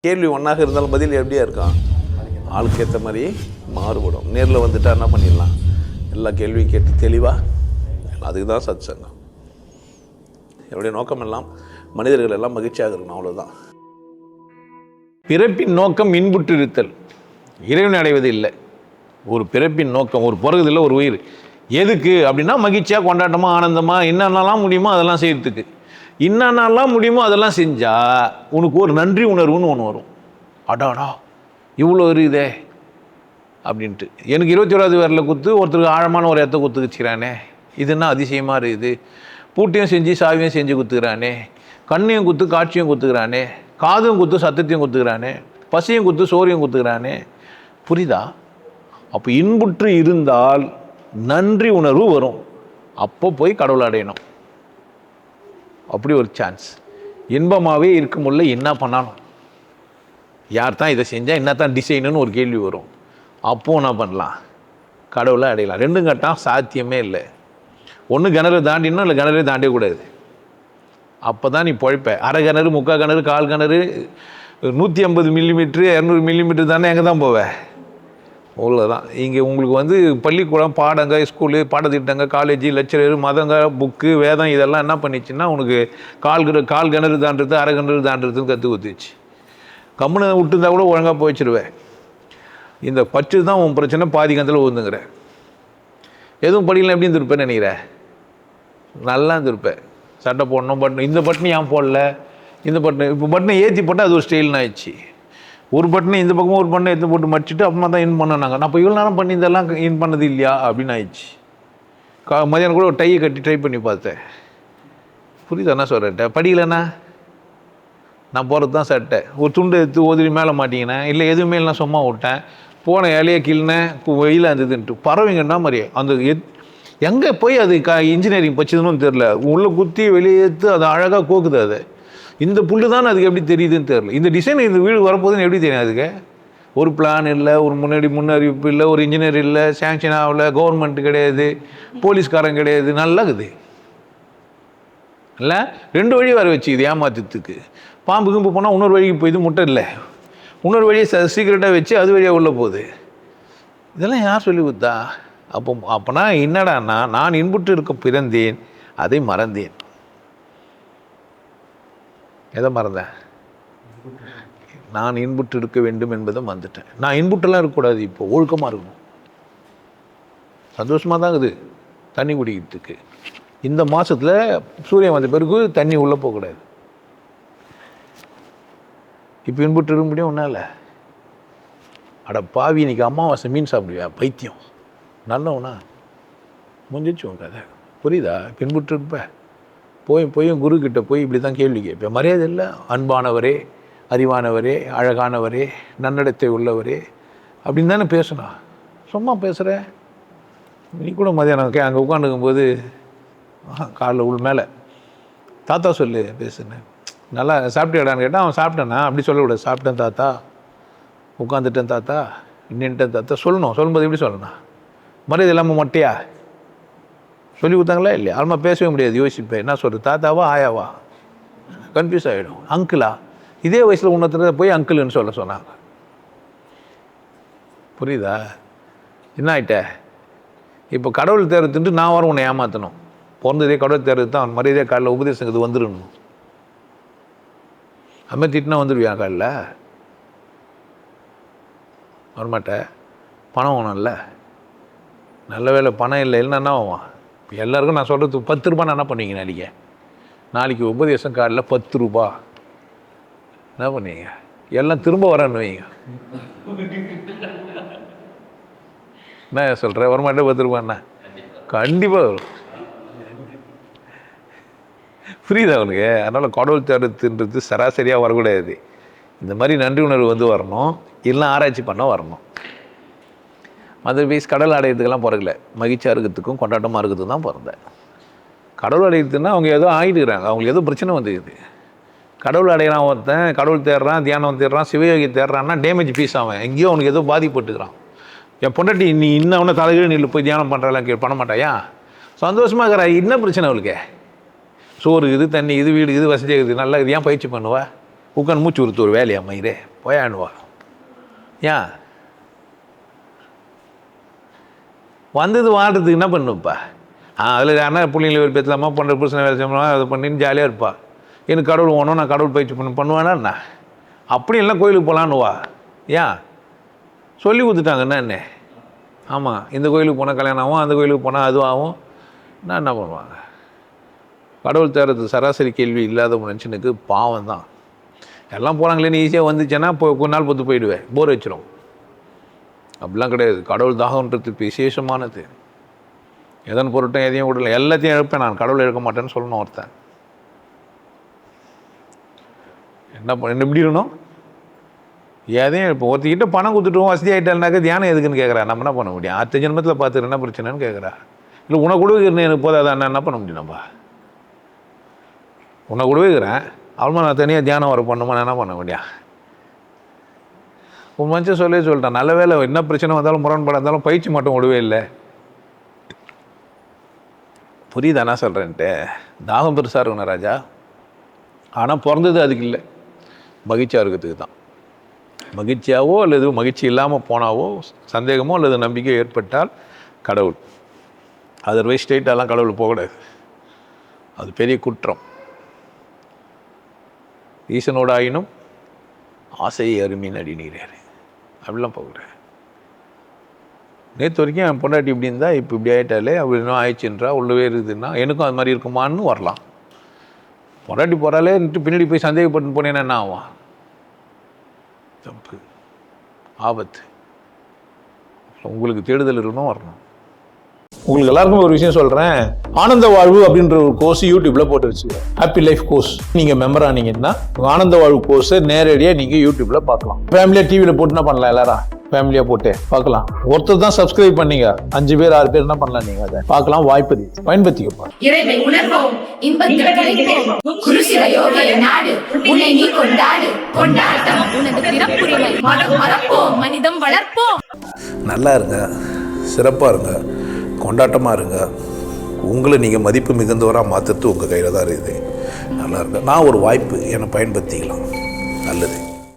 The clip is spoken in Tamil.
கேள்வி ஒன்றாக இருந்தாலும் பதில் எப்படியா இருக்கான், ஆளுக்கு ஏற்ற மாதிரி மாறுபடும். நேரில் வந்துட்டால் என்ன பண்ணிடலாம், எல்லா கேள்வியும் கேட்டு தெளிவாக. அதுக்கு தான் சத் சங்கம். என்னுடைய நோக்கம் எல்லாம் மனிதர்கள் எல்லாம் மகிழ்ச்சியாக இருக்கணும், அவ்வளோதான். பிறப்பின் நோக்கம் இன்புற்று இருத்தல், இறைவனை அடைவது இல்லை. ஒரு பிறப்பின் நோக்கம், ஒரு பிறகுதில்லை ஒரு உயிர் எதுக்கு அப்படின்னா மகிழ்ச்சியாக, கொண்டாட்டமாக, ஆனந்தமாக, என்னென்னலாம் முடியுமோ அதெல்லாம் செய்யறதுக்கு. என்னென்னலாம் முடியுமோ அதெல்லாம் செஞ்சால் உனக்கு ஒரு நன்றி உணர்வுன்னு ஒன்று வரும். அடாடா இவ்வளோ இருக்குதே அப்படின்ட்டு. எனக்கு 21வது வரல குத்து, ஒருத்தருக்கு ஆழமான ஒரு இடத்த குத்து வச்சுக்கிறானே, இது என்ன அதிசயமாக இருக்குது. பூட்டையும் செஞ்சு சாவியும் செஞ்சு குத்துக்கிறானே, கண்ணையும் குத்து காட்சியும் குத்துக்கிறானே, காதும் குத்து சத்தத்தையும் குத்துக்கிறானே, பசியும் குத்து சோறையும் குத்துக்கிறானே. புரியுதா? அப்போ இன்புற்று இருந்தால் நன்றி உணர்வு வரும். அப்போ போய் கடவுளை அடையணும். அப்படி ஒரு சான்ஸ். இன்பமாகவே இருக்க முடியல, என்ன பண்ணாலும், யார் தான் இதை செஞ்சால் என்ன தான் டிசைனுன்னு ஒரு கேள்வி வரும். அப்போது என்ன பண்ணலாம், கடவுளை அடையலாம். ரெண்டும் கட்டால் சாத்தியமே இல்லை. ஒன்று கிணறு தாண்டினோம், இல்லை கிணறே தாண்டக்கூடாது. அப்போ தான் நீ பொழைப்ப. அரை கிணறு, முக்கால் கிணறு, கால் கிணறு, 150 மில்லிமீட்ரு 200 மில்லிமீட்ரு தானே எங்கே தான் போவேன். அவ்வளோதான். இங்கே உங்களுக்கு பள்ளிக்கூடம், பாடங்க, ஸ்கூலு, பாடத்திட்டங்க, காலேஜு, லெக்சரர், மதங்க, புக்கு, வேதம் இதெல்லாம் என்ன பண்ணிச்சுன்னா உனக்கு கால் கிணறு தாண்டுறது, அரை கிணறு தாண்டுறதுன்னு கற்று ஊற்றிச்சு. கம்முனை விட்டுருந்தா கூட ஒழுங்காக போயிச்சிருவேன். இந்த பச்சு தான் உன் பிரச்சனை, பாதி கந்தில் ஊந்துங்கிற. எதுவும் படிக்கலாம் எப்படி இருந்திருப்பேன்னு நினைக்கிறேன், நல்லா இருந்திருப்பேன். சட்டை போடணும், பட்டன், இந்த பட்டனு ஏன் போடல, இந்த பட்டனை இப்போ பட்டனை ஏற்றி போட்டால் அது ஒரு ஸ்டைல்னு ஆயிடுச்சு. ஒரு பட்டனை இந்த பக்கமும் ஒரு பட்டனை எடுத்து போட்டு மடிச்சுட்டு அப்புறமா தான் இன் பண்ணாங்க. நான் இப்போ இவ்வளோ நேரம் பண்ணி இதெல்லாம் இன் பண்ணது இல்லையா அப்படின்னு ஆயிடுச்சு. மதியானம் கூட ஒரு டையை கட்டி ட்ரை பண்ணி பார்த்தேன். புரியுதா என்ன சொல்கிறேன்? படிக்கலைண்ணா, நான் போகிறது தான் சட்டை, ஒரு துண்டு எடுத்து ஓதிரி மேலே மாட்டிங்கினேன், இல்லை எதுவுமே நான் சும்மா விட்டேன், போன இலையை கீழ்னேன், வெயிலாக இருந்ததுன்ட்டு பறவைங்கன்னா மாதிரி அந்த எங்கே போய் அது இன்ஜினியரிங் படிச்சதுன்னு தெரில, உள்ளே குத்தி வெளியேற்று அது அழகாக கோக்குது. அது இந்த புல்லு தான் அதுக்கு எப்படி தெரியுதுன்னு தெரில. இந்த டிசைன் இந்த வீடு வரப்போகுதுன்னு எப்படி தெரியும் அதுக்கு? ஒரு பிளான் இல்லை, ஒரு முன்னறிவிப்பு இல்லை, ஒரு இன்ஜினியர் இல்லை, சேங்ஷன் ஆகலை, கவர்மெண்ட் கிடையாது, போலீஸ்காரன் கிடையாது, நல்லா இருக்குது இல்லை. 2 வழி வர வச்சு இது ஏமாத்துறதுக்கு. பாம்பு கிம்பு போனால் இன்னொரு வழிக்கு போயிது, முட்டை இல்லை, இன்னொரு வழியை சீக்கிரட்டாக வச்சு அது வழியாக உள்ளே போகுது. இதெல்லாம் யார் சொல்லி கொடுத்தா? அப்போனா என்னடான்னா, நான் இன்புற்று இருக்க பிறந்தேன், அதை மறந்தேன். எதை மறந்தேன்? நான் இன்புற்று இருக்க வேண்டும் என்பதை மறந்துட்டேன். நான் இன்புற்றெல்லாம் இருக்கக்கூடாது, இப்போ ஒழுக்கமாக இருக்கணும். சந்தோஷமாக தான் இருக்குது தண்ணி குடிக்கிறதுக்கு. இந்த மாதத்தில் சூரியன் வந்த பிறகு தண்ணி உள்ளே போகக்கூடாது. இப்போ இன்புற்று இருக்க முடியும் ஒன்றும். அட பாவி, இன்னைக்கு அமாவாசை மீன் சாப்பிடுவியா பைத்தியம், நல்லவனா முடிஞ்சிச்சு உன் கதை. புரியுதா? பின்புற்று இருப்ப போய் குருக்கிட்ட போய் இப்படி தான் கேள்வி கேட்பேன். மரியாதை இல்லை, அன்பானவரே, அறிவானவரே, அழகானவரே, நன்னடத்தை உள்ளவரே அப்படின்னு தானே பேசணும். சும்மா பேசுகிறேன். நீ கூட மதியானம் அங்கே உட்காந்துக்கும்போது காலில் உள் மேலே தாத்தா சொல்லு பேசுனேன், நல்லா சாப்பிட்டியாடான்னு கேட்டால் அவன் சாப்பிட்டேன்னா அப்படி சொல்லக்கூடாது. சாப்பிட்டேன் தாத்தா, உட்காந்துட்டேன் தாத்தா, நின்ட்டேன் தாத்தா சொல்லணும். சொல்லும்போது எப்படி சொல்லணும்? மரியாதை இல்லாமல் மொட்டையா சொல்லி கொடுத்தாங்களா இல்லையா? ஆல்மா பேசவே முடியாது, யோசிப்பேன். என்ன சொல்கிறது, தாத்தாவா ஆயாவா? கன்ஃபியூஸ் ஆகிடும். அங்கிளா? இதே வயசில் உன்னத்துல போய் அங்கிள்னு சொல்ல சொன்னாங்க. புரியுதா? என்ன ஆகிட்ட? இப்போ கடவுள் தேர்த்துட்டு நான் வர உன்னை ஏமாற்றணும். பிறந்ததே கடவுள் தேர்வு தான், மரியாதையே காலையில் உபதேசங்கிறது வந்துடணும். அதுமாதிரி திட்டினா வந்துடுவியா காலையில்? வரமாட்டேன். பணம் வேணும்ல, நல்ல வேலை பணம் இல்லை, இல்லைன்னா ஆகும். இப்போ எல்லாருக்கும் நான் சொல்கிறது 10 ரூபா. நான் என்ன பண்ணுவீங்க? நாளைக்கு உபதேசம் காலையில் 10 ரூபா என்ன பண்ணுவீங்க? எல்லாம் திரும்ப வரேன்னு வைங்க. என்ன சொல்கிறேன்? வரமாட்டேன். 10 ரூபாண்ணா கண்டிப்பாக வரும். புரியுதா அவனுக்கு? அதனால் கடவுள் தேடுறதுன்றது சராசரியாக வரக்கூடாது. இந்த மாதிரி நன்றி உணர்வு வரணும், இல்லை ஆராய்ச்சி பண்ண வரணும். அதர்வைஸ் கடவுள் அடையிறதுக்கெல்லாம் பிறகுல, மகிழ்ச்சியாக இருக்கிறதுக்கும் கொண்டாட்டமாக இருக்கிறதுக்கு தான் பிறந்தேன். கடவுள் அடையிறதுன்னா அவங்க ஏதோ ஆகிட்டுக்கிறாங்க, அவங்களுக்கு ஏதோ பிரச்சனை வந்துக்குது. கடவுள் அடையிறான் ஒருத்தன், கடவுள் தேடுறான், தியானம் தேடுறான், சிவயோகி தேடுறான்னா டேமேஜ் பீஸ் ஆகும். எங்கேயோ அவனுக்கு ஏதோ பாதிப்பட்டுக்கிறான். என் பொண்டாட்டி நீ இன்னும் தலைகீழ் நீ போய் தியானம் பண்ணுறாலாம் பண்ண மாட்டாயா? சந்தோஷமாக இருக்கிறா. என்ன பிரச்சனை அவளுக்கு? சோறு இது, தண்ணி இது, வீடு இது, வசதி இருக்குது, நல்லா இது, ஏன் பயிற்சி பண்ணுவா? உட்காந்து மூச்சு உறுத்து ஒரு வேலையா மயிரே போயாண்டுவா. ஏன் வந்தது வாழ்றதுக்கு என்ன பண்ணுப்பா? அதில் யாருன்னா பிள்ளைங்களை ஒரு பேசலாமா பண்ணுற பிரச்சனை வேலை செய்யலாமா அதை பண்ணின்னு ஜாலியாக இருப்பா. எனக்கு கடவுள் ஓணும், நான் கடவுள் பயிற்சி பண்ணுவேன்னா என்ன? அப்படி எல்லாம் கோயிலுக்கு போகலான்னு வா. ஏன் சொல்லி கொடுத்துட்டாங்கன்னா என்ன? ஆமாம், இந்த கோயிலுக்கு போனால் கல்யாணம் ஆகும், அந்த கோயிலுக்கு போனால் அது ஆகும். நான் என்ன பண்ணுவாங்க? கடவுள் தேர்றது சராசரி கேள்வி இல்லாத மனுஷனுக்கு பாவம் தான். எல்லாம் போகிறாங்களேன்னு ஈஸியாக வந்துச்சேன்னா கொஞ்ச நாள் பொத்து போயிடுவேன், போர் வச்சிடும். அப்படிலாம் கிடையாது. கடவுள் தாகன்றது விசேஷமானது. எதன் பொருட்டும் எதையும் விடல, எல்லாத்தையும் இழப்பேன் நான், கடவுள் இழக்க மாட்டேன்னு சொல்லணும் ஒருத்தன். என்ன எப்படி இருக்கணும்? எதையும் இப்போ ஒருத்திக்கிட்ட பணம் கொடுத்துட்டோம் வசதி ஆகிட்டாருனாக்கா தியானம் எதுக்குன்னு கேட்குறா. நம்ம என்ன பண்ண முடியும்? அடுத்த ஜென்மத்தில் பார்த்துட்டு என்ன பிரச்சனைன்னு கேட்குறா. இல்லை உன்னை கூட இருக்கிறேன் எனக்கு போதாதான் என்ன பண்ண முடியும்? நம்ம உன்னை கூட இருக்கிறேன் அவ்வளோ நான் தனியாக தியானம் வர பண்ணுமா, நான் என்ன பண்ண முடியும்? உன் மனுஷன் சொல்லிட்டான், நல்ல வேலை என்ன பிரச்சனை வந்தாலும் முரண்பாடாக இருந்தாலும் பயிற்சி மட்டும் விடவே இல்லை. புரியுதா நான் சொல்கிறேன்ட்டு? தாகம் பெருசாக இருக்கணும் ராஜா, ஆனால் பிறந்தது அதுக்கு இல்லை, மகிழ்ச்சியாக இருக்கிறதுக்கு தான். மகிழ்ச்சியாவோ அல்லது மகிழ்ச்சி இல்லாமல் போனாவோ, சந்தேகமோ அல்லது நம்பிக்கை ஏற்பட்டால் கடவுள். அதர்வைஸ் ஸ்ட்ரெயிட்டாலாம் கடவுள் போகக்கூடாது, அது பெரிய குற்றம். ஈசனோட ஆயினும் ஆசையை அருமையின் அடி நீராரு, அப்படிலாம் போகக்கூடாது. நேற்று வரைக்கும் என் பொண்டாட்டி இப்படி இருந்தால் இப்போ இப்படி ஆகிட்டாலே அப்படி இன்னும் ஆயிடுச்சுன்றா, உள்ளவே இருக்குதுன்னா எனக்கும் அது மாதிரி இருக்குமான்னு வரலாம். பொண்டாட்டி போகிறாலேன்ட்டு பின்னாடி போய் சந்தேகப்பட்டு போனேன்னா என்ன ஆகும்? தப்பு, ஆபத்து. உங்களுக்கு தேடுதல் இருக்கணும், வரணும். உங்களுக்கு எல்லாருக்கும் ஒரு விஷயம் சொல்கிறேன், ஆனந்த வாழ்வு அப்படின்ற ஒரு கோர்ஸ் யூடியூப்பில் போட்டு வச்சுருக்கேன். Happy life course. நீங்கள் மெம்பர் ஆனீங்கன்னா ஆனந்த வாழ்வு கோர்ஸை நேரடியாக நீங்கள் யூடியூப்பில் பார்க்கலாம். ஃபேமிலியாக டிவியில் போட்டு என்ன பண்ணலாம், எல்லாரும் ஃபேமிலியாக போட்டு பார்க்கலாம். ஒருத்தர் தான் சப்ஸ்கிரைப் பண்ணீங்க, 5 பேர் 6 பேர் என்ன பண்ணலாம், நீங்கள் அதை பார்க்கலாம். வாய்ப்பு பயன்படுத்திக்கப்பா. இறைவை உணர்வோம், இன்பத்தில் திளைப்போம். குருசில யோகிய நாடு, உன்னை நீ கொண்டாடு. கொண்டாட்டம் உனது பிறப்புரிமை. மனம் மறப்போம், மனிதம் வளர்ப்போம். நல்லா இருங்க, சிறப்பாக இருங்க, கொண்டாட்டமாக இருங்க. உங்களை நீங்கள் மதிப்பு மிகுந்தவராக மாற்றுறது உங்கள் கையில் தான் இருக்குது. நல்லா இருங்க. நான் ஒரு வாய்ப்பு என்னை பயன்படுத்திக்கலாம். நல்லது.